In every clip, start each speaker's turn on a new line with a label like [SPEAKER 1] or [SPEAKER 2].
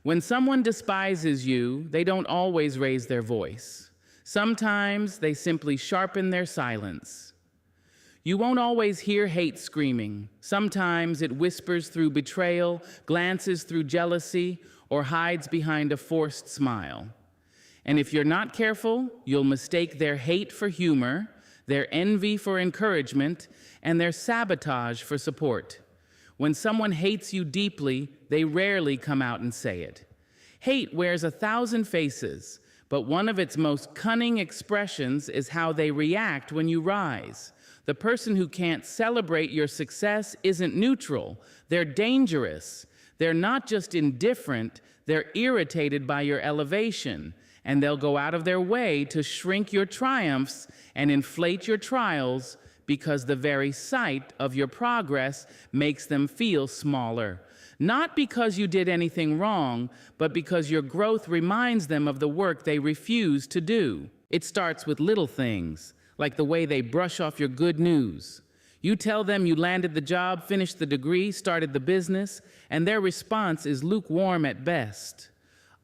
[SPEAKER 1] When someone despises you, they don't always raise their voice. Sometimes they simply sharpen their silence. You won't always hear hate screaming. Sometimes it whispers through betrayal, glances through jealousy, or hides behind a forced smile. And if you're not careful, you'll mistake their hate for humor, their envy for encouragement, and their sabotage for support. When someone hates you deeply, they rarely come out and say it. Hate wears 1,000 faces, but one of its most cunning expressions is how they react when you rise. The person who can't celebrate your success isn't neutral. They're dangerous. They're not just indifferent, they're irritated by your elevation, and they'll go out of their way to shrink your triumphs and inflate your trials because the very sight of your progress makes them feel smaller. Not because you did anything wrong, but because your growth reminds them of the work they refuse to do. It starts with little things, like the way they brush off your good news. You tell them you landed the job, finished the degree, started the business, and their response is lukewarm at best.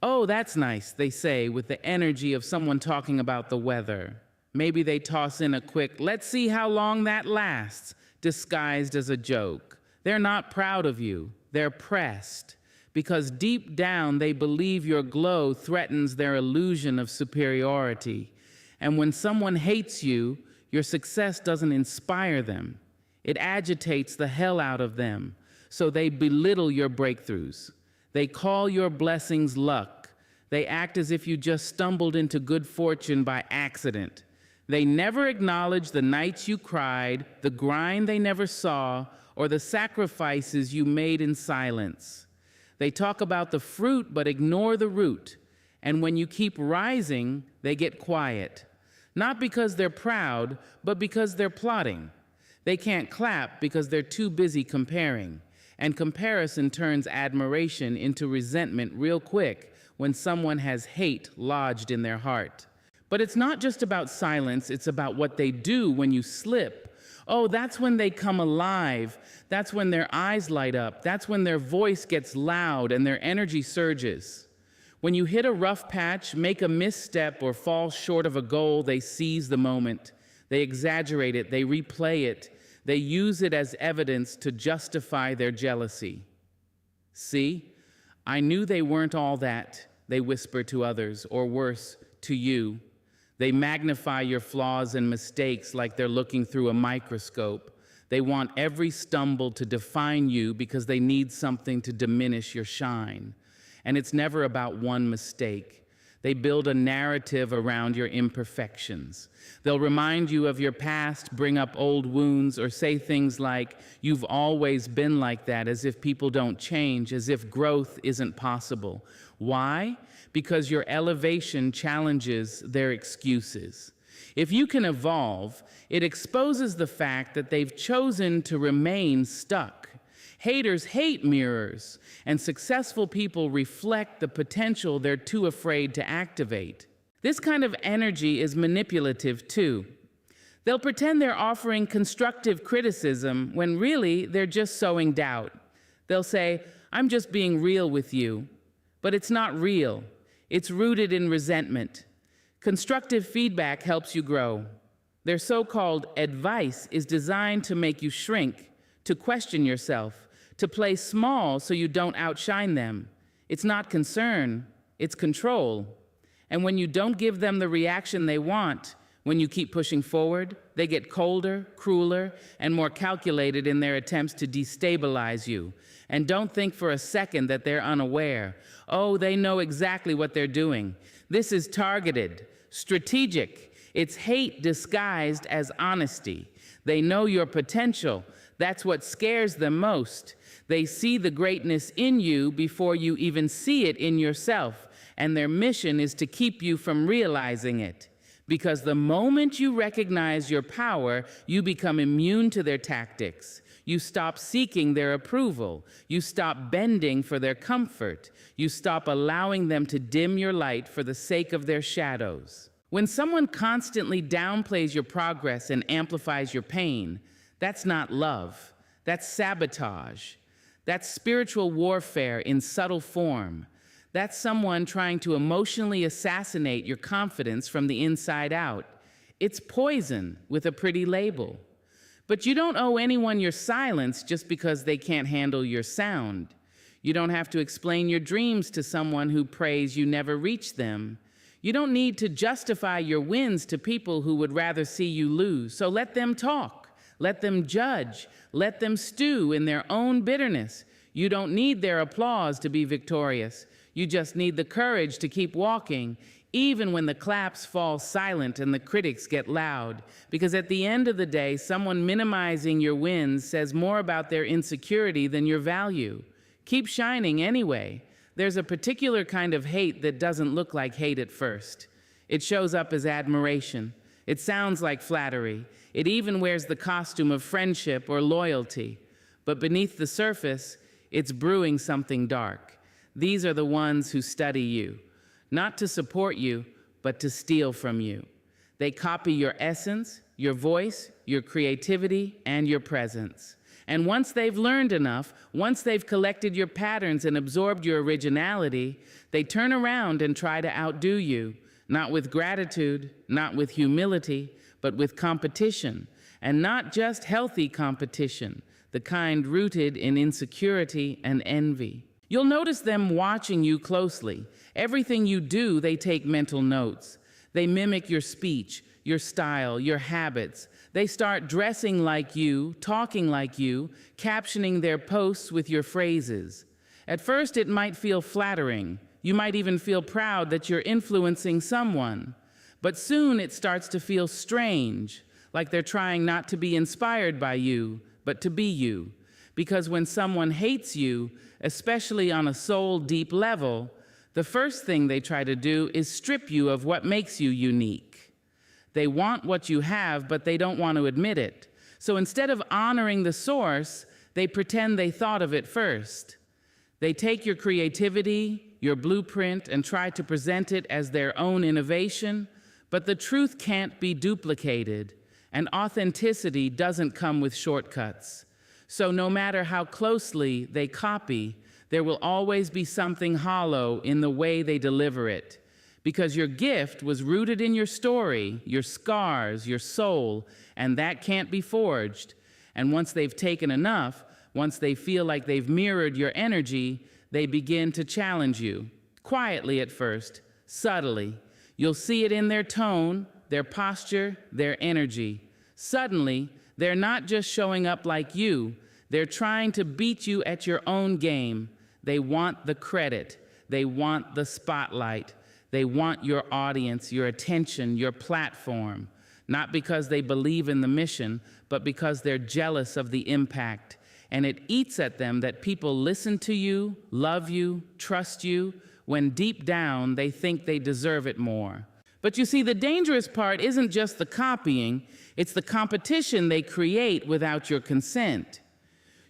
[SPEAKER 1] "Oh, that's nice," they say with the energy of someone talking about the weather. Maybe they toss in a quick, "Let's see how long that lasts," disguised as a joke. They're not proud of you. They're pressed, because deep down they believe your glow threatens their illusion of superiority. And when someone hates you, your success doesn't inspire them. It agitates the hell out of them, so they belittle your breakthroughs. They call your blessings luck. They act as if you just stumbled into good fortune by accident. They never acknowledge the nights you cried, the grind they never saw, or the sacrifices you made in silence. They talk about the fruit but ignore the root. And when you keep rising, they get quiet. Not because they're proud, but because they're plotting. They can't clap because they're too busy comparing. And comparison turns admiration into resentment real quick when someone has hate lodged in their heart. But it's not just about silence, it's about what they do when you slip. Oh, that's when they come alive. That's when their eyes light up. That's when their voice gets loud and their energy surges. When you hit a rough patch, make a misstep, or fall short of a goal, they seize the moment. They exaggerate it, they replay it. They use it as evidence to justify their jealousy. "See, I knew they weren't all that," they whisper to others, or worse, to you. They magnify your flaws and mistakes like they're looking through a microscope. They want every stumble to define you because they need something to diminish your shine. And it's never about one mistake. They build a narrative around your imperfections. They'll remind you of your past, bring up old wounds, or say things like, "You've always been like that," as if people don't change, as if growth isn't possible. Why? Because your elevation challenges their excuses. If you can evolve, it exposes the fact that they've chosen to remain stuck. Haters hate mirrors, and successful people reflect the potential they're too afraid to activate. This kind of energy is manipulative too. They'll pretend they're offering constructive criticism when really they're just sowing doubt. They'll say, "I'm just being real with you," but it's not real. It's rooted in resentment. Constructive feedback helps you grow. Their so-called advice is designed to make you shrink, to question yourself, to play small so you don't outshine them. It's not concern, it's control. And when you don't give them the reaction they want, when you keep pushing forward, they get colder, crueler, and more calculated in their attempts to destabilize you. And don't think for a second that they're unaware. Oh, they know exactly what they're doing. This is targeted, strategic. It's hate disguised as honesty. They know your potential. That's what scares them most. They see the greatness in you before you even see it in yourself, and their mission is to keep you from realizing it. Because the moment you recognize your power, you become immune to their tactics. You stop seeking their approval. You stop bending for their comfort. You stop allowing them to dim your light for the sake of their shadows. When someone constantly downplays your progress and amplifies your pain, that's not love. That's sabotage. That's spiritual warfare in subtle form. That's someone trying to emotionally assassinate your confidence from the inside out. It's poison with a pretty label. But you don't owe anyone your silence just because they can't handle your sound. You don't have to explain your dreams to someone who prays you never reach them. You don't need to justify your wins to people who would rather see you lose. So let them talk. Let them judge. Let them stew in their own bitterness. You don't need their applause to be victorious. You just need the courage to keep walking, even when the claps fall silent and the critics get loud. Because at the end of the day, someone minimizing your wins says more about their insecurity than your value. Keep shining anyway. There's a particular kind of hate that doesn't look like hate at first. It shows up as admiration. It sounds like flattery. It even wears the costume of friendship or loyalty. But beneath the surface, it's brewing something dark. These are the ones who study you, not to support you, but to steal from you. They copy your essence, your voice, your creativity, and your presence. And once they've learned enough, once they've collected your patterns and absorbed your originality, they turn around and try to outdo you, not with gratitude, not with humility, but with competition, and not just healthy competition, the kind rooted in insecurity and envy. You'll notice them watching you closely. Everything you do, they take mental notes. They mimic your speech, your style, your habits. They start dressing like you, talking like you, captioning their posts with your phrases. At first, it might feel flattering. You might even feel proud that you're influencing someone. But soon it starts to feel strange, like they're trying not to be inspired by you, but to be you. Because when someone hates you, especially on a soul-deep level, the first thing they try to do is strip you of what makes you unique. They want what you have, but they don't want to admit it. So instead of honoring the source, they pretend they thought of it first. They take your creativity, your blueprint, and try to present it as their own innovation, but the truth can't be duplicated, and authenticity doesn't come with shortcuts. So no matter how closely they copy, there will always be something hollow in the way they deliver it. Because your gift was rooted in your story, your scars, your soul, and that can't be forged. And once they've taken enough, once they feel like they've mirrored your energy, they begin to challenge you. Quietly at first, subtly. You'll see it in their tone, their posture, their energy. Suddenly, they're not just showing up like you, they're trying to beat you at your own game. They want the credit. They want the spotlight. They want your audience, your attention, your platform. Not because they believe in the mission, but because they're jealous of the impact. And it eats at them that people listen to you, love you, trust you, when deep down they think they deserve it more. But you see, the dangerous part isn't just the copying, it's the competition they create without your consent.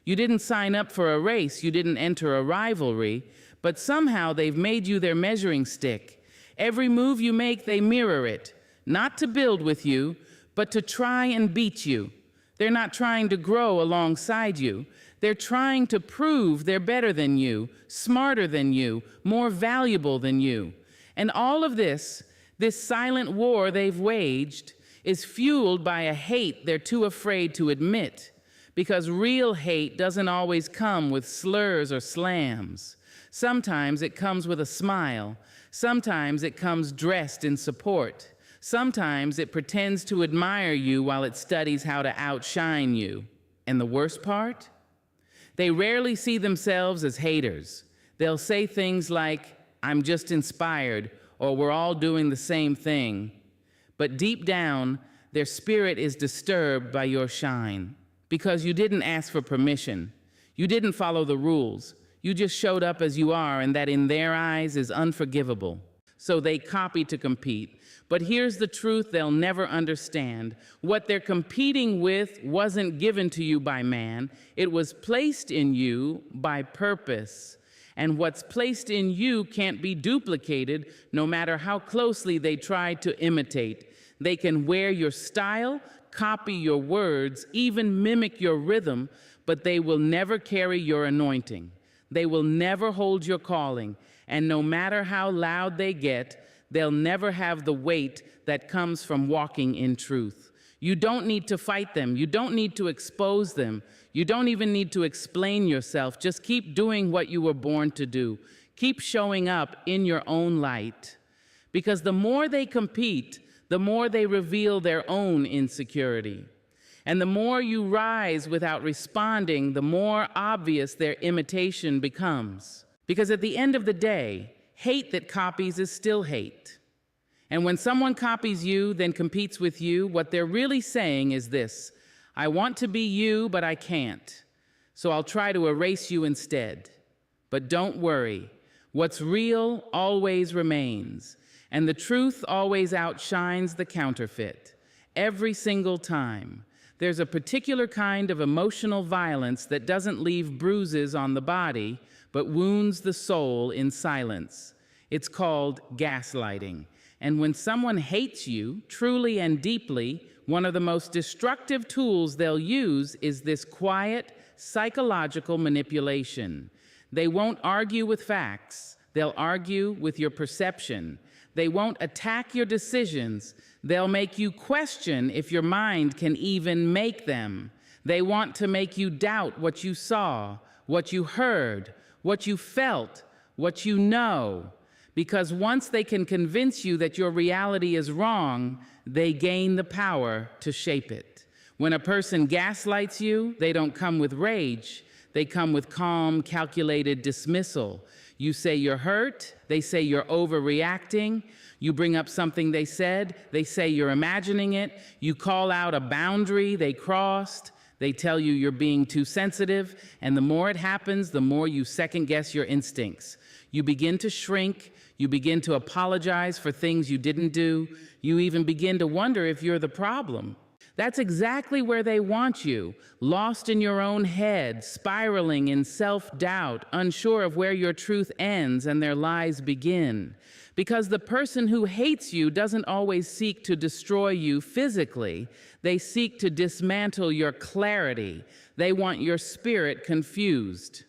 [SPEAKER 1] You didn't sign up for a race, you didn't enter a rivalry, but somehow they've made you their measuring stick. Every move you make, they mirror it, not to build with you, but to try and beat you. They're not trying to grow alongside you. They're trying to prove they're better than you, smarter than you, more valuable than you. And all of this silent war they've waged, is fueled by a hate they're too afraid to admit. Because real hate doesn't always come with slurs or slams. Sometimes it comes with a smile. Sometimes it comes dressed in support. Sometimes it pretends to admire you while it studies how to outshine you. And the worst part? They rarely see themselves as haters. They'll say things like, "I'm just inspired," or "we're all doing the same thing." But deep down, their spirit is disturbed by your shine. Because you didn't ask for permission. You didn't follow the rules. You just showed up as you are, and that in their eyes is unforgivable. So they copy to compete. But here's the truth they'll never understand. What they're competing with wasn't given to you by man. It was placed in you by purpose. And what's placed in you can't be duplicated, no matter how closely they try to imitate. They can wear your style, copy your words, even mimic your rhythm, but they will never carry your anointing. They will never hold your calling, and no matter how loud they get, they'll never have the weight that comes from walking in truth. You don't need to fight them. You don't need to expose them. You don't even need to explain yourself. Just keep doing what you were born to do. Keep showing up in your own light. Because the more they compete, the more they reveal their own insecurity. And the more you rise without responding, the more obvious their imitation becomes. Because at the end of the day, hate that copies is still hate. And when someone copies you, then competes with you, what they're really saying is this: I want to be you, but I can't. So I'll try to erase you instead. But don't worry, what's real always remains, and the truth always outshines the counterfeit. Every single time. There's a particular kind of emotional violence that doesn't leave bruises on the body, but wounds the soul in silence. It's called gaslighting. And when someone hates you, truly and deeply, one of the most destructive tools they'll use is this quiet, psychological manipulation. They won't argue with facts. They'll argue with your perception. They won't attack your decisions. They'll make you question if your mind can even make them. They want to make you doubt what you saw, what you heard, what you felt, what you know. Because once they can convince you that your reality is wrong, they gain the power to shape it. When a person gaslights you, they don't come with rage. They come with calm, calculated dismissal. You say you're hurt, they say you're overreacting. You bring up something they said, they say you're imagining it. You call out a boundary they crossed. They tell you you're being too sensitive. And the more it happens, the more you second-guess your instincts. You begin to shrink. You begin to apologize for things you didn't do. You even begin to wonder if you're the problem. That's exactly where they want you, lost in your own head, spiraling in self-doubt, unsure of where your truth ends and their lies begin. Because the person who hates you doesn't always seek to destroy you physically. They seek to dismantle your clarity. They want your spirit confused.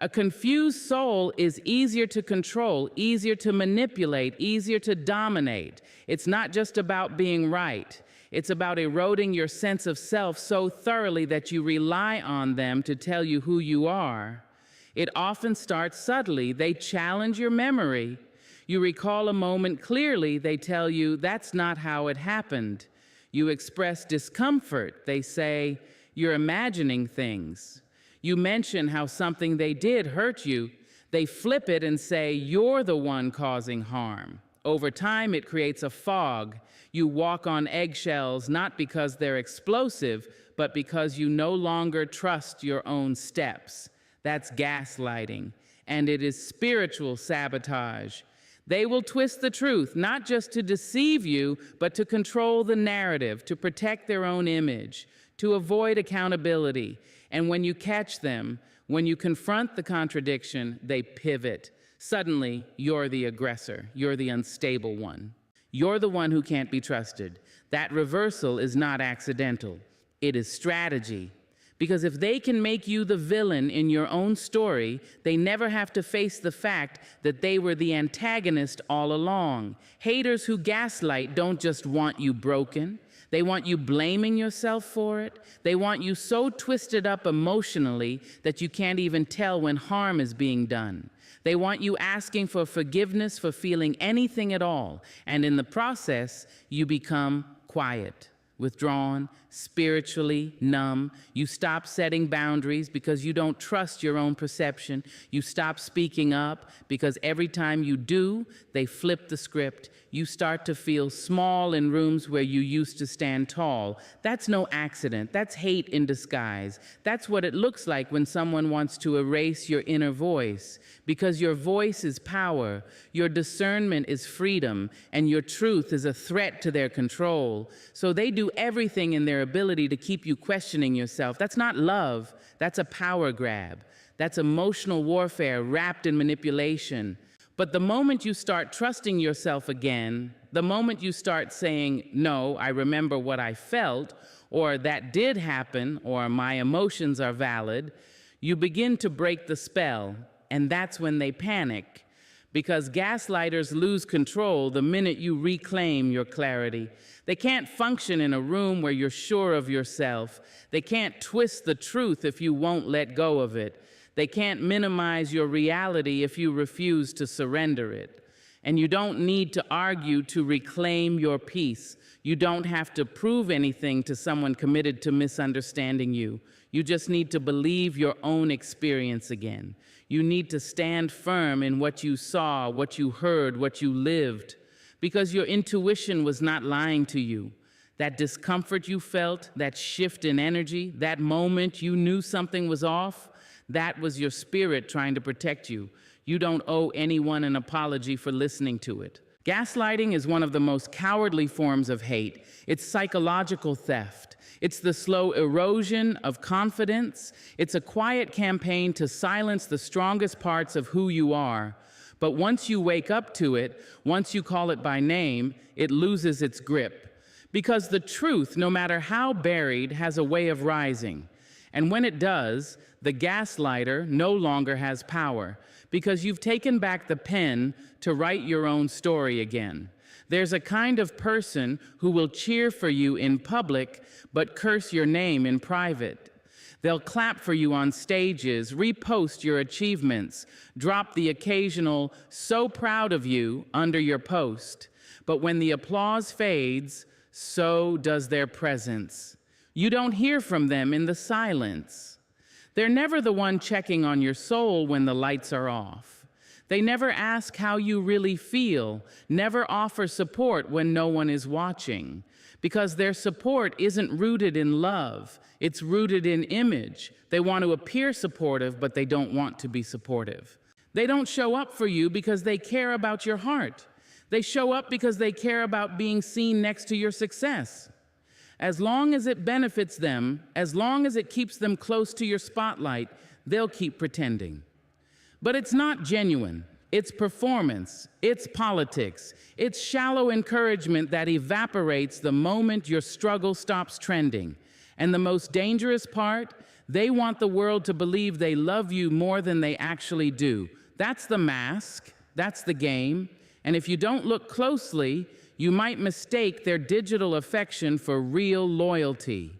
[SPEAKER 1] A confused soul is easier to control, easier to manipulate, easier to dominate. It's not just about being right. It's about eroding your sense of self so thoroughly that you rely on them to tell you who you are. It often starts subtly. They challenge your memory. You recall a moment clearly. They tell you that's not how it happened. You express discomfort. They say you're imagining things. You mention how something they did hurt you. They flip it and say you're the one causing harm. Over time, it creates a fog. You walk on eggshells, not because they're explosive, but because you no longer trust your own steps. That's gaslighting, and it is spiritual sabotage. They will twist the truth, not just to deceive you, but to control the narrative, to protect their own image, to avoid accountability. And when you catch them, when you confront the contradiction, they pivot. Suddenly, you're the aggressor. You're the unstable one. You're the one who can't be trusted. That reversal is not accidental. It is strategy. Because if they can make you the villain in your own story, they never have to face the fact that they were the antagonist all along. Haters who gaslight don't just want you broken. They want you blaming yourself for it. They want you so twisted up emotionally that you can't even tell when harm is being done. They want you asking for forgiveness for feeling anything at all. And in the process, you become quiet, withdrawn, spiritually numb. You stop setting boundaries because you don't trust your own perception. You stop speaking up because every time you do, they flip the script. You start to feel small in rooms where you used to stand tall. That's no accident. That's hate in disguise. That's what it looks like when someone wants to erase your inner voice. Because your voice is power, your discernment is freedom, and your truth is a threat to their control. So they do everything in their ability to keep you questioning yourself. That's not love. That's a power grab. That's emotional warfare wrapped in manipulation. But the moment you start trusting yourself again, the moment you start saying, no, I remember what I felt, or that did happen, or my emotions are valid, You begin to break the spell, and that's when they panic. Because gaslighters lose control the minute you reclaim your clarity. They can't function in a room where you're sure of yourself. They can't twist the truth if you won't let go of it. They can't minimize your reality if you refuse to surrender it. And you don't need to argue to reclaim your peace. You don't have to prove anything to someone committed to misunderstanding you. You just need to believe your own experience again. You need to stand firm in what you saw, what you heard, what you lived, because your intuition was not lying to you. That discomfort you felt, that shift in energy, that moment you knew something was off, that was your spirit trying to protect you. You don't owe anyone an apology for listening to it. Gaslighting is one of the most cowardly forms of hate. It's psychological theft. It's the slow erosion of confidence. It's a quiet campaign to silence the strongest parts of who you are. But once you wake up to it, once you call it by name, it loses its grip. Because the truth, no matter how buried, has a way of rising. And when it does, the gaslighter no longer has power, because you've taken back the pen to write your own story again. There's a kind of person who will cheer for you in public, but curse your name in private. They'll clap for you on stages, repost your achievements, drop the occasional "so proud of you" under your post. But when the applause fades, so does their presence. You don't hear from them in the silence. They're never the one checking on your soul when the lights are off. They never ask how you really feel, never offer support when no one is watching, because their support isn't rooted in love, it's rooted in image. They want to appear supportive, but they don't want to be supportive. They don't show up for you because they care about your heart. They show up because they care about being seen next to your success. As long as it benefits them, as long as it keeps them close to your spotlight, they'll keep pretending. But it's not genuine. It's performance. It's politics. It's shallow encouragement that evaporates the moment your struggle stops trending. And the most dangerous part, they want the world to believe they love you more than they actually do. That's the mask. That's the game. And if you don't look closely, you might mistake their digital affection for real loyalty.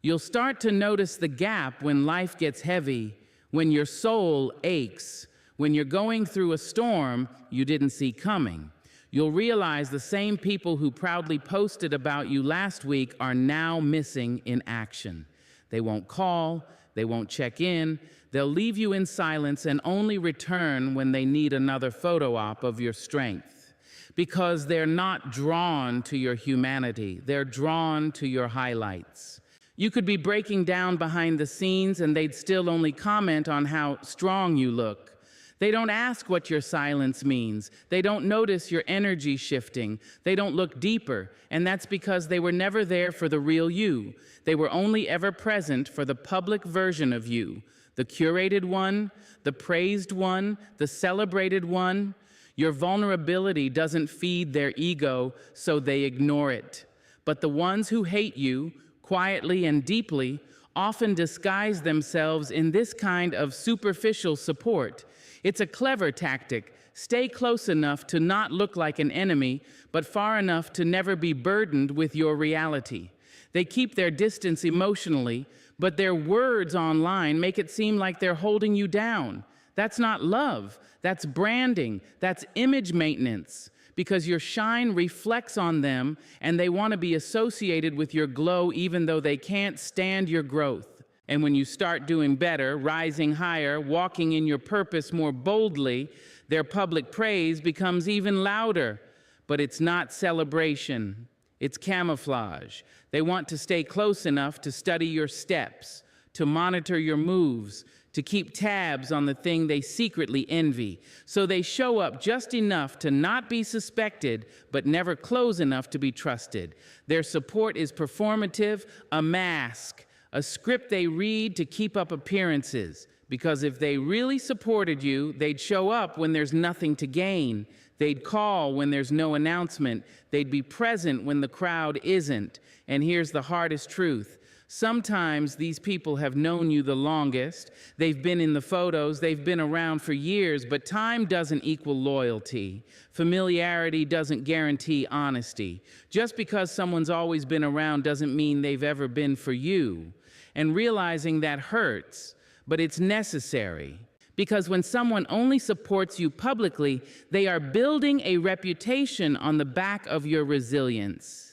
[SPEAKER 1] You'll start to notice the gap when life gets heavy, when your soul aches, when you're going through a storm you didn't see coming. You'll realize the same people who proudly posted about you last week are now missing in action. They won't call, they won't check in, they'll leave you in silence and only return when they need another photo op of your strength. Because they're not drawn to your humanity, they're drawn to your highlights. You could be breaking down behind the scenes and they'd still only comment on how strong you look. They don't ask what your silence means. They don't notice your energy shifting. They don't look deeper, and that's because they were never there for the real you. They were only ever present for the public version of you, the curated one, the praised one, the celebrated one. Your vulnerability doesn't feed their ego, so they ignore it. But the ones who hate you, quietly and deeply, often disguise themselves in this kind of superficial support. It's a clever tactic. Stay close enough to not look like an enemy, but far enough to never be burdened with your reality. They keep their distance emotionally, but their words online make it seem like they're holding you down. That's not love. That's branding. That's image maintenance. Because your shine reflects on them and they want to be associated with your glow even though they can't stand your growth. And when you start doing better, rising higher, walking in your purpose more boldly, their public praise becomes even louder. But it's not celebration. It's camouflage. They want to stay close enough to study your steps, to monitor your moves, to keep tabs on the thing they secretly envy. So they show up just enough to not be suspected, but never close enough to be trusted. Their support is performative, a mask, a script they read to keep up appearances. Because if they really supported you, they'd show up when there's nothing to gain. They'd call when there's no announcement. They'd be present when the crowd isn't. And here's the hardest truth. Sometimes these people have known you the longest, they've been in the photos, they've been around for years, but time doesn't equal loyalty. Familiarity doesn't guarantee honesty. Just because someone's always been around doesn't mean they've ever been for you. And realizing that hurts, but it's necessary. Because when someone only supports you publicly, they are building a reputation on the back of your resilience.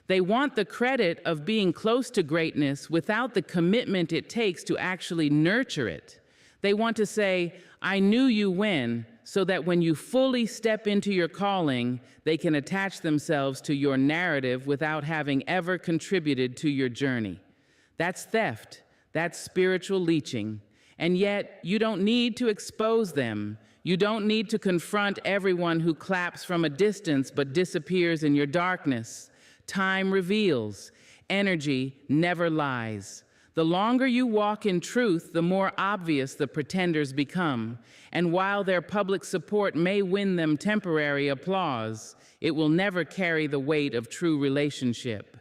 [SPEAKER 1] They want the credit of being close to greatness without the commitment it takes to actually nurture it. They want to say, I knew you when, so that when you fully step into your calling, they can attach themselves to your narrative without having ever contributed to your journey. That's theft. That's spiritual leeching. And yet, you don't need to expose them. You don't need to confront everyone who claps from a distance but disappears in your darkness. Time reveals. Energy never lies. The longer you walk in truth, the more obvious the pretenders become. And while their public support may win them temporary applause, it will never carry the weight of true relationship.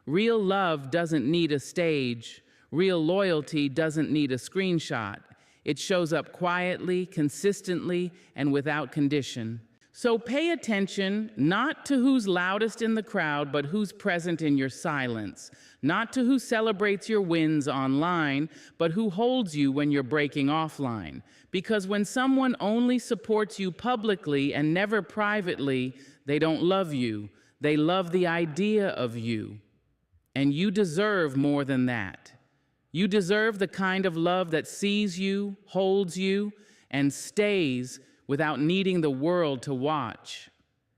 [SPEAKER 1] Real love doesn't need a stage. Real loyalty doesn't need a screenshot. It shows up quietly, consistently, and without condition. So pay attention not to who's loudest in the crowd, but who's present in your silence. Not to who celebrates your wins online, but who holds you when you're breaking offline. Because when someone only supports you publicly and never privately, they don't love you. They love the idea of you. And you deserve more than that. You deserve the kind of love that sees you, holds you, and stays without needing the world to watch.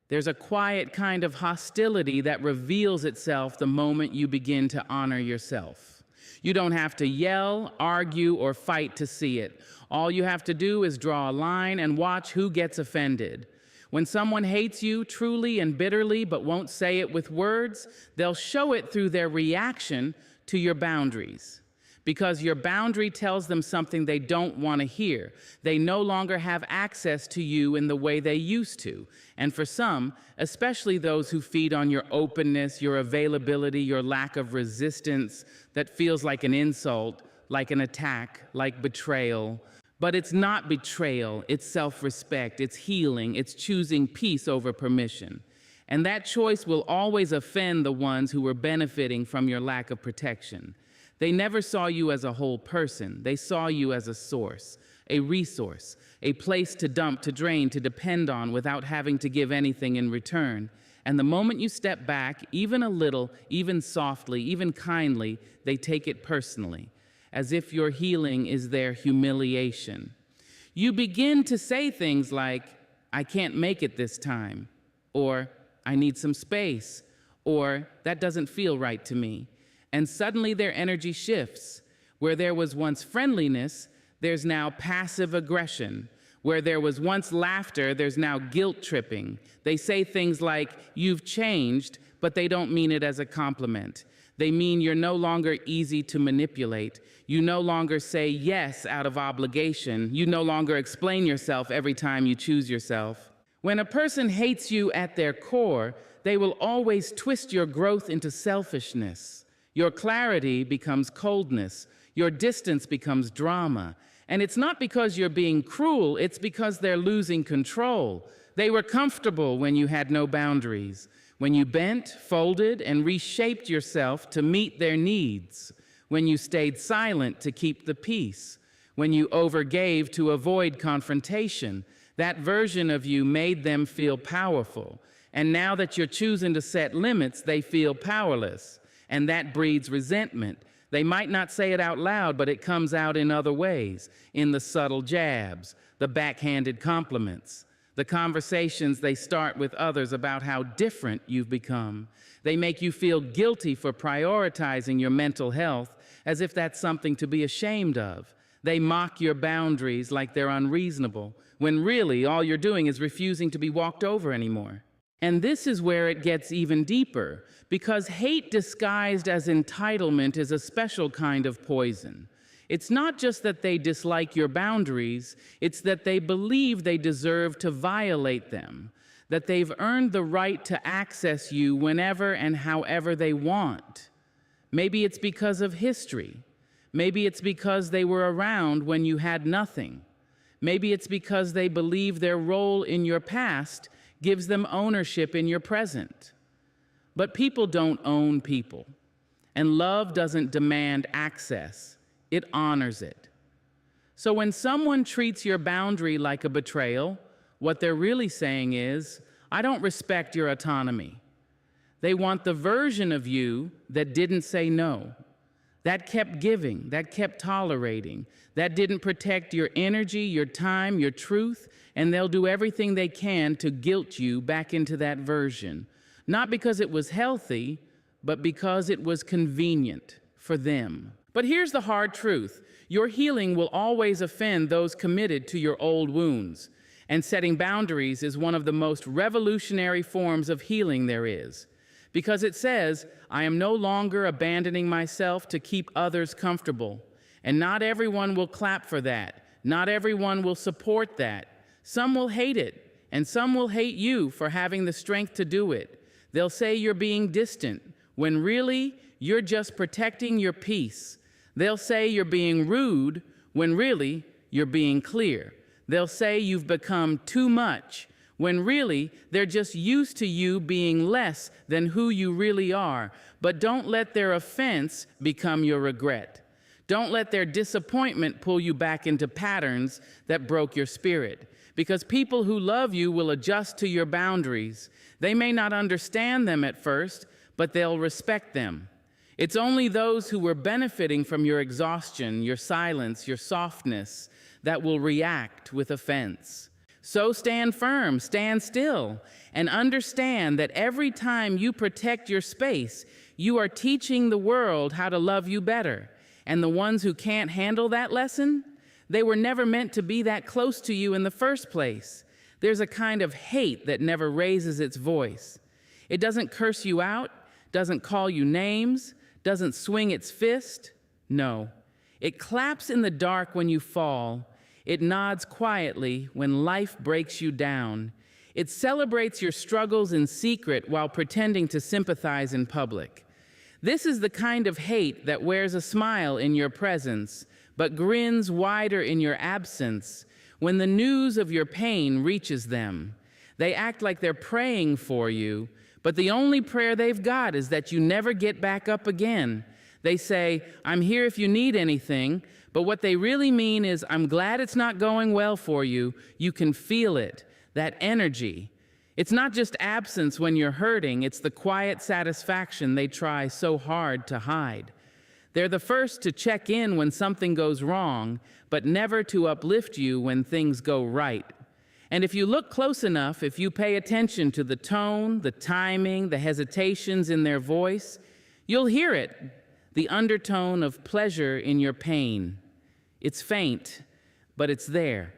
[SPEAKER 1] There's a quiet kind of hostility that reveals itself the moment you begin to honor yourself. You don't have to yell, argue, or fight to see it. All you have to do is draw a line and watch who gets offended. When someone hates you truly and bitterly but won't say it with words, they'll show it through their reaction to your boundaries. Because your boundary tells them something they don't want to hear. They no longer have access to you in the way they used to. And for some, especially those who feed on your openness, your availability, your lack of resistance, that feels like an insult, like an attack, like betrayal. But it's not betrayal, it's self-respect, it's healing, it's choosing peace over permission. And that choice will always offend the ones who were benefiting from your lack of protection. They never saw you as a whole person. They saw you as a source, a resource, a place to dump, to drain, to depend on without having to give anything in return. And the moment you step back, even a little, even softly, even kindly, they take it personally, as if your healing is their humiliation. You begin to say things like, I can't make it this time, or I need some space, or that doesn't feel right to me. And suddenly their energy shifts. Where there was once friendliness, there's now passive aggression. Where there was once laughter, there's now guilt tripping. They say things like, you've changed, but they don't mean it as a compliment. They mean you're no longer easy to manipulate. You no longer say yes out of obligation. You no longer explain yourself every time you choose yourself. When a person hates you at their core, they will always twist your growth into selfishness. Your clarity becomes coldness. Your distance becomes drama. And it's not because you're being cruel, it's because they're losing control. They were comfortable when you had no boundaries, when you bent, folded, and reshaped yourself to meet their needs, when you stayed silent to keep the peace, when you overgave to avoid confrontation. That version of you made them feel powerful. And now that you're choosing to set limits, they feel powerless. And that breeds resentment. They might not say it out loud, but it comes out in other ways, in the subtle jabs, the backhanded compliments, the conversations they start with others about how different you've become. They make you feel guilty for prioritizing your mental health, as if that's something to be ashamed of. They mock your boundaries like they're unreasonable, when really all you're doing is refusing to be walked over anymore. And this is where it gets even deeper, because hate disguised as entitlement is a special kind of poison. It's not just that they dislike your boundaries, it's that they believe they deserve to violate them, that they've earned the right to access you whenever and however they want. Maybe it's because of history. Maybe it's because they were around when you had nothing. Maybe it's because they believe their role in your past gives them ownership in your present. But people don't own people, and love doesn't demand access. It honors it. So when someone treats your boundary like a betrayal, what they're really saying is, I don't respect your autonomy. They want the version of you that didn't say no, that kept giving, that kept tolerating, that didn't protect your energy, your time, your truth, and they'll do everything they can to guilt you back into that version. Not because it was healthy, but because it was convenient for them. But here's the hard truth. Your healing will always offend those committed to your old wounds. And setting boundaries is one of the most revolutionary forms of healing there is. Because it says, I am no longer abandoning myself to keep others comfortable. And not everyone will clap for that. Not everyone will support that. Some will hate it, and some will hate you for having the strength to do it. They'll say you're being distant, when really you're just protecting your peace. They'll say you're being rude, when really you're being clear. They'll say you've become too much, when really they're just used to you being less than who you really are. But don't let their offense become your regret. Don't let their disappointment pull you back into patterns that broke your spirit. Because people who love you will adjust to your boundaries. They may not understand them at first, but they'll respect them. It's only those who were benefiting from your exhaustion, your silence, your softness, that will react with offense. So stand firm, stand still, and understand that every time you protect your space, you are teaching the world how to love you better. And the ones who can't handle that lesson, they were never meant to be that close to you in the first place. There's a kind of hate that never raises its voice. It doesn't curse you out, doesn't call you names, doesn't swing its fist. No, it claps in the dark when you fall. It nods quietly when life breaks you down. It celebrates your struggles in secret while pretending to sympathize in public. This is the kind of hate that wears a smile in your presence, but grins wider in your absence when the news of your pain reaches them. They act like they're praying for you, but the only prayer they've got is that you never get back up again. They say, I'm here if you need anything, but what they really mean is, I'm glad it's not going well for you. You can feel it, that energy. It's not just absence when you're hurting, it's the quiet satisfaction they try so hard to hide. They're the first to check in when something goes wrong, but never to uplift you when things go right. And if you look close enough, if you pay attention to the tone, the timing, the hesitations in their voice, you'll hear it, the undertone of pleasure in your pain. It's faint, but it's there.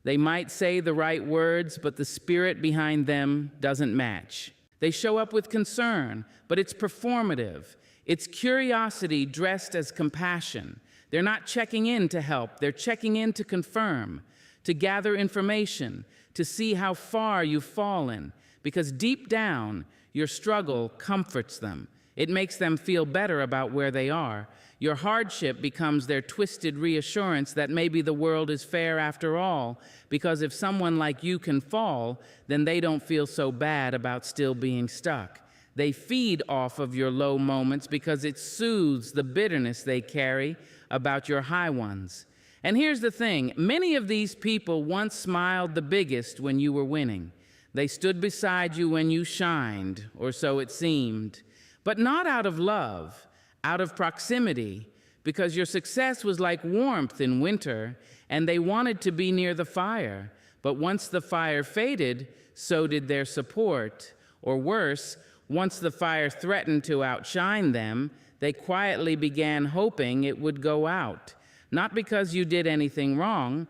[SPEAKER 1] They might say the right words, but the spirit behind them doesn't match. They show up with concern, but it's performative. It's curiosity dressed as compassion. They're not checking in to help. They're checking in to confirm, to gather information, to see how far you've fallen. Because deep down, your struggle comforts them. It makes them feel better about where they are. Your hardship becomes their twisted reassurance that maybe the world is fair after all, because if someone like you can fall, then they don't feel so bad about still being stuck. They feed off of your low moments because it soothes the bitterness they carry about your high ones. And here's the thing, many of these people once smiled the biggest when you were winning. They stood beside you when you shined, or so it seemed. But not out of love, out of proximity, because your success was like warmth in winter, and they wanted to be near the fire. But once the fire faded, so did their support. Or worse, once the fire threatened to outshine them, they quietly began hoping it would go out. Not because you did anything wrong,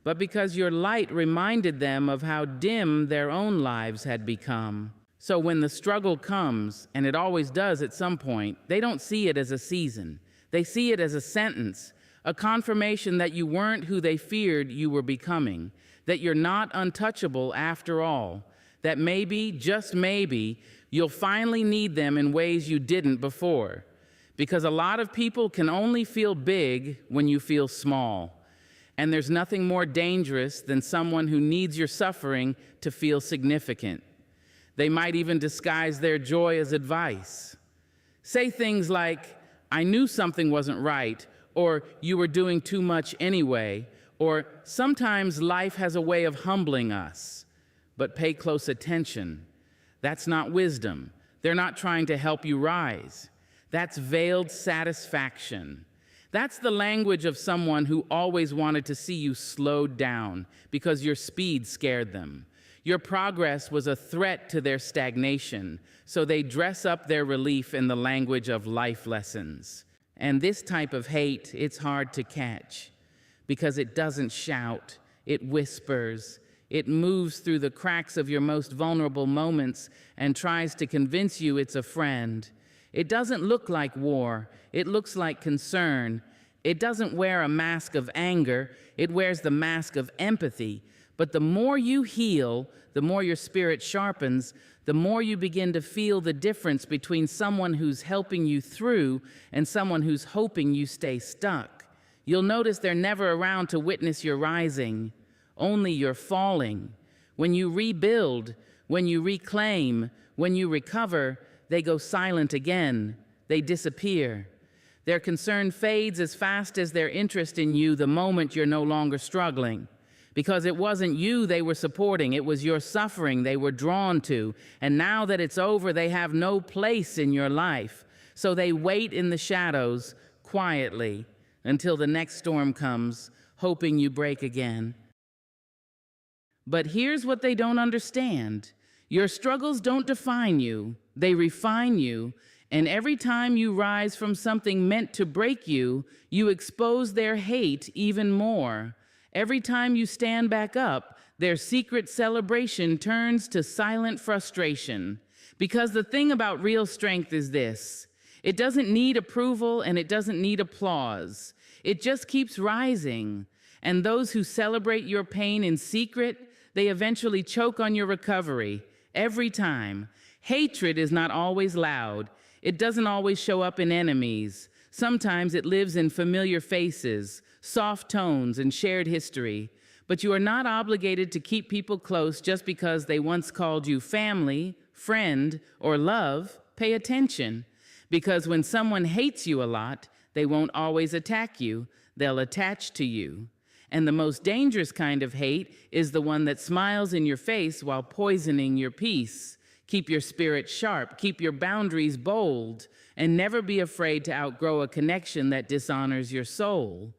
[SPEAKER 1] but because your light reminded them of how dim their own lives had become. So when the struggle comes, and it always does at some point, they don't see it as a season. They see it as a sentence, a confirmation that you weren't who they feared you were becoming, that you're not untouchable after all, that maybe, just maybe, you'll finally need them in ways you didn't before. Because a lot of people can only feel big when you feel small. And there's nothing more dangerous than someone who needs your suffering to feel significant. They might even disguise their joy as advice. Say things like, "I knew something wasn't right," or "you were doing too much anyway," or "sometimes life has a way of humbling us." But pay close attention. That's not wisdom. They're not trying to help you rise. That's veiled satisfaction. That's the language of someone who always wanted to see you slowed down because your speed scared them. Your progress was a threat to their stagnation, so they dress up their relief in the language of life lessons. And this type of hate, it's hard to catch because it doesn't shout, it whispers, it moves through the cracks of your most vulnerable moments and tries to convince you it's a friend. It doesn't look like war, it looks like concern. It doesn't wear a mask of anger, it wears the mask of empathy. But the more you heal, the more your spirit sharpens, the more you begin to feel the difference between someone who's helping you through and someone who's hoping you stay stuck. You'll notice they're never around to witness your rising, only your falling. When you rebuild, when you reclaim, when you recover, they go silent again. They disappear. Their concern fades as fast as their interest in you the moment you're no longer struggling. Because it wasn't you they were supporting, it was your suffering they were drawn to. And now that it's over, they have no place in your life. So they wait in the shadows quietly until the next storm comes, hoping you break again. But here's what they don't understand. Your struggles don't define you, they refine you. And every time you rise from something meant to break you, you expose their hate even more. Every time you stand back up, their secret celebration turns to silent frustration. Because the thing about real strength is this: it doesn't need approval and it doesn't need applause. It just keeps rising. And those who celebrate your pain in secret, they eventually choke on your recovery. Every time. Hatred is not always loud. It doesn't always show up in enemies. Sometimes it lives in familiar faces, soft tones, and shared history. But you are not obligated to keep people close just because they once called you family, friend, or love. Pay attention. Because when someone hates you a lot, they won't always attack you. They'll attach to you. And the most dangerous kind of hate is the one that smiles in your face while poisoning your peace. Keep your spirit sharp, keep your boundaries bold, and never be afraid to outgrow a connection that dishonors your soul.